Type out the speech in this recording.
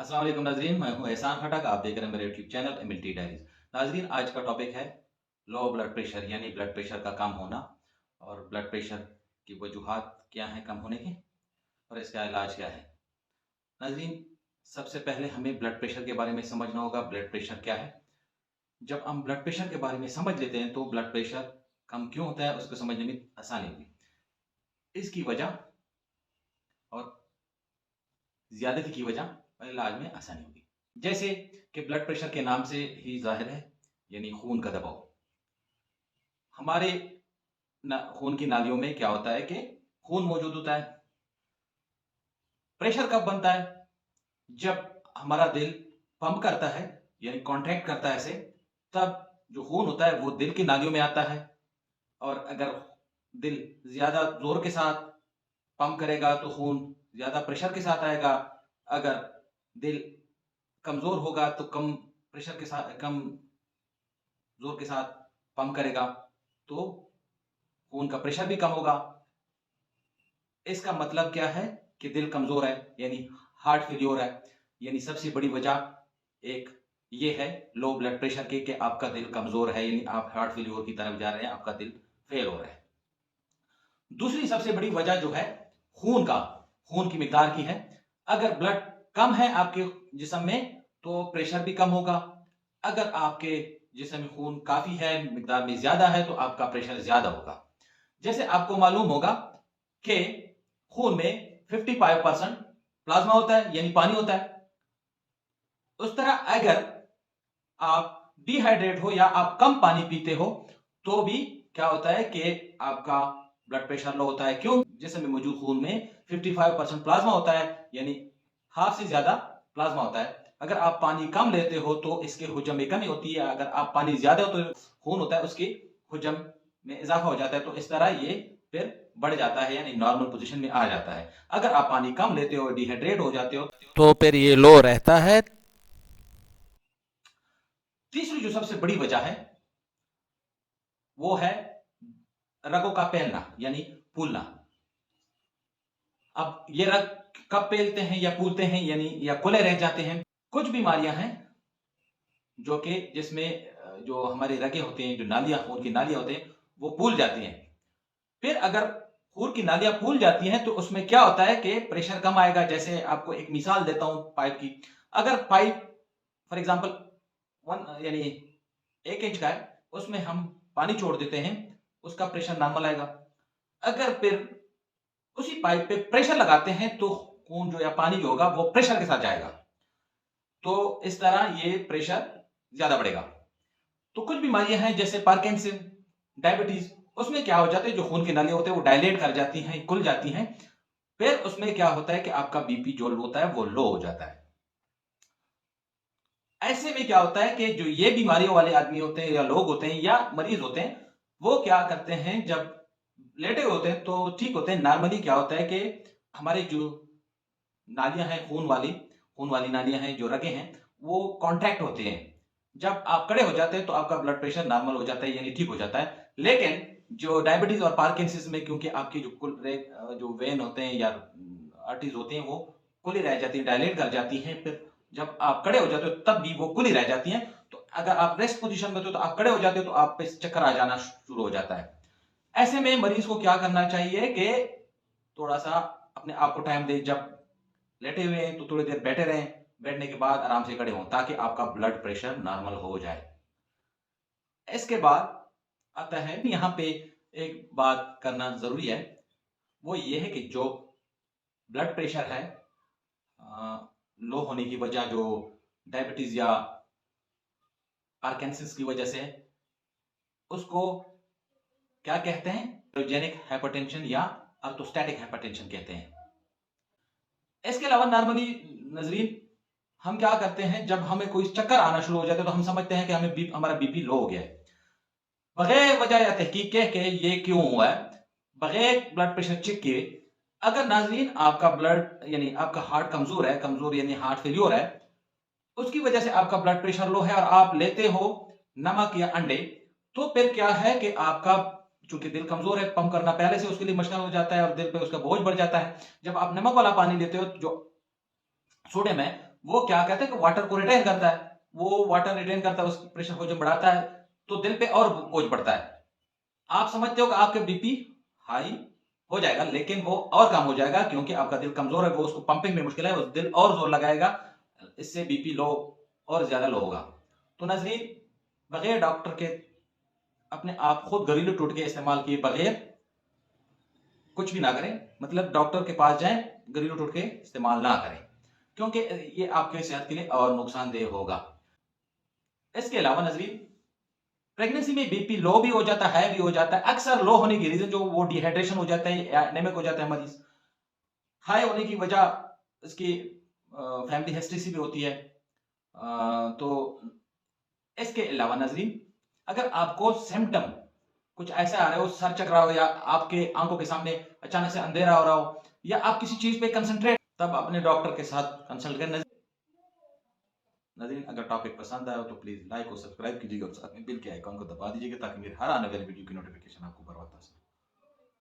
अस्सलाम वालेकुम नाजरीन, मैं हूं एहसान खटक। आप देख रहे हैं मेरे यूट्यूब चैनल एमिलिटी डायरीज। नाजरीन, आज का टॉपिक है लो ब्लड प्रेशर यानी ब्लड प्रेशर का कम होना और ब्लड प्रेशर की वजूहात क्या हैं कम होने की और इसका इलाज क्या है। नाजरीन, सबसे पहले हमें ब्लड प्रेशर के बारे में समझना होगा। ब्लड प्रेशर क्या है? जब हम ब्लड प्रेशर के बारे में समझ लेते हैं तो ब्लड प्रेशर कम क्यों होता है उसको समझने में आसानी होगी। इसकी वजह और ज्यादती की वजह और इलाज में आसानी होगी। जैसे कि ब्लड प्रेशर के नाम से ही जाहिर है, यानी खून का दबाव। हमारे खून की नालियों में क्या होता है कि खून मौजूद होता है। प्रेशर कब बनता है? जब हमारा दिल पंप करता है यानी कॉन्ट्रैक्ट करता है ऐसे, तब जो खून होता है वो दिल की नालियों में आता है। और अगर दिल ज्यादा जोर के साथ पंप करेगा तो खून ज्यादा प्रेशर के साथ आएगा। अगर दिल कमजोर होगा तो कम प्रेशर के साथ, कम जोर के साथ पंप करेगा तो खून का प्रेशर भी कम होगा। इसका मतलब क्या है कि दिल कमजोर है यानी हार्ट फेल्योर है। यानी सबसे बड़ी वजह एक ये है लो ब्लड प्रेशर की कि आपका दिल कमजोर है, यानी आप हार्ट फेल्योर की तरफ जा रहे हैं, आपका दिल फेल हो रहा है। दूसरी सबसे बड़ी वजह जो है खून की मिकदार की है। अगर ब्लड कम है आपके जिस्म में तो प्रेशर भी कम होगा। अगर आपके जिस्म में खून काफी है, मिकदार में ज्यादा है, तो आपका प्रेशर ज्यादा होगा। जैसे आपको मालूम होगा कि खून में 55% प्लाज्मा होता है यानी पानी होता है। उस तरह अगर आप डिहाइड्रेट हो या आप कम पानी पीते हो तो भी क्या होता है कि आपका ब्लड प्रेशर लो होता है। क्यों? जिसमें मौजूद खून में 55% प्लाज्मा होता है, यानी हाफ से ज्यादा प्लाज्मा होता है। अगर आप पानी कम लेते हो तो इसके हुजम में कमी होती है। अगर आप पानी ज्यादा हो तो खून होता है उसके हुजम में इजाफा हो जाता है, तो इस तरह ये फिर बढ़ जाता है यानी नॉर्मल पोजीशन में आ जाता है। अगर आप पानी कम लेते हो, डिहाइड्रेट हो जाते हो, तो फिर ये लो रहता है। तीसरी जो सबसे बड़ी वजह है वो है रगों का फैलना यानी फूलना। अब ये रग कब फैलते हैं या फूलते हैं यानी या खुले रह जाते हैं? कुछ बीमारियां हैं जो कि जिसमें जो हमारे रगे होते हैं, जो नालियां, खून की नालियां होते हैं, वो फूल जाती हैं। फिर अगर खून की नालियां फूल जाती हैं तो उसमें क्या होता है कि प्रेशर कम आएगा। जैसे आपको एक मिसाल देता हूं पाइप की। अगर पाइप फॉर एग्जांपल 1 यानी 1 इंच का है, उसमें हम पानी छोड़ देते हैं, उसका प्रेशर नॉर्मल आएगा। अगर फिर उसी पाइप पे प्रेशर लगाते हैं तो खून जो या पानी जो होगा वो प्रेशर के साथ जाएगा, तो इस तरह ये प्रेशर ज्यादा बढ़ेगा। तो कुछ बीमारियां हैं जैसे पार्किंसन, डायबिटीज, उसमें क्या हो जाता है जो खून की नालियां होते हैं वो डायलेट कर जाती हैं, खुल जाती हैं। फिर उसमें क्या होता है कि आपका बीपी जो होता है वो लो हो जाता है। ऐसे में क्या होता है कि जो ये बीमारियों वाले आदमी होते हैं या लोग होते हैं या मरीज होते हैं, वो क्या करते हैं जब लेटे हुए होते हैं तो ठीक होते हैं। नॉर्मली क्या होता है कि हमारे जो नालियां हैं, खून वाली नालियां हैं, जो रगे हैं, वो कॉन्ट्रैक्ट होते हैं। जब आप खड़े हो जाते हैं तो आपका ब्लड प्रेशर नॉर्मल हो जाता है यानी ठीक हो जाता है। लेकिन जो डायबिटीज और पार्किंसंस में, क्योंकि आपकी जो वेन होते हैं या आर्टरीज होती हैं वो खुली रह जाती है, डायलेट कर जाती हैं। फिर जब आप खड़े हो जाते हो तब भी वो खुली रह जाती हैं। तो अगर आप रेस्ट पोजीशन में होते हो तो आप खड़े हो जाते हो तो आप पे चक्कर आ जाना शुरू हो जाता है। ऐसे में मरीज को क्या करना चाहिए कि थोड़ा सा अपने आप को टाइम दे। जब लेटे हुए हैं तो थोड़ी देर बैठे रहें, बैठने के बाद आराम से खड़े हों ताकि आपका ब्लड प्रेशर नॉर्मल हो जाए। इसके बाद आता है यहाँ पे एक बात करना जरूरी है, वो ये है कि जो ब्लड प्रेशर है लो होने की वजह जो डायबिटीज या पार्किंसंस की वजह से, उसको क्या कहते हैं? हाइड्रोजेनिक हाइपरटेंशन या अर्थोस्टैटिक हाइपरटेंशन कहते हैं। इसके अलावा नॉर्मली नजरीन हम क्या करते हैं, जब हमें कोई चक्कर आना शुरू हो जाता है तो हम समझते हैं कि हमारा बीपी लो हो गया है, बगैर वजह या तहकीक के ये क्यों हुआ है, बगैर ब्लड प्रेशर चेक किए। अगर नाजरीन आपका ब्लड यानी आपका हार्ट कमजोर है, कमजोर यानी हार्ट फेल्योर है, उसकी वजह से आपका ब्लड प्रेशर लो है और आप लेते हो नमक या अंडे, तो फिर क्या है कि आपका चूंकि दिल कमजोर है, पंप करना पहले से उसके लिए मुश्किल हो जाता है और दिल पे उसका बोझ बढ़ जाता है। जब आप नमक वाला पानी लेते हो जो सोडियम है, वो क्या कहते हैं कि वाटर को रिटेन करता है, वो वाटर रिटेन करता है, उस प्रेशर को जब बढ़ाता है तो दिल पे और बोझ बढ़ता है। आप समझते हो कि आपके बीपी हाई हो जाएगा, लेकिन वो और कम हो जाएगा क्योंकि आपका दिल कमजोर है, वो उसको पंपिंग में मुश्किल है, वो दिल और जोर लगाएगा, इससे बीपी लो और ज्यादा लो होगा। तो नाज़रीन, बगैर डॉक्टर के अपने आप खुद घरेलू टोटके इस्तेमाल किए बगैर कुछ भी ना करें, मतलब डॉक्टर के पास जाएं, घरेलू टोटके इस्तेमाल ना करें क्योंकि ये आपके सेहत के लिए और नुकसानदेह होगा। इसके अलावा नाज़रीन, प्रेगनेंसी में बीपी लो भी हो जाता है, भी हो जाता है। अक्सर लो होने की रीजन जो वो डिहाइड्रेशन हो जाता है या एनीमिक हो जाता है मरीज। हाई होने की वजह इसकी फैमिली हिस्ट्री से भी होती है। तो इसके अलावा नाजरीन, अगर आपको सिम्टम कुछ ऐसा आ रहा हो, सर चक रहा हो या आपके आंखों के सामने अचानक से अंधेरा हो रहा हो या आप किसी चीज पे कंसंट्रेट, तब अपने डॉक्टर के साथ कंसल्ट करें। नाज़रीन, अगर टॉपिक पसंद आया हो तो प्लीज़ लाइक और सब्सक्राइब कीजिएगा और साथ में बिल के आइकॉन को दबा दीजिएगा ताकि मेरे हर आने वाली वीडियो की नोटिफिकेशन आपको बर वक्त हासिल हो।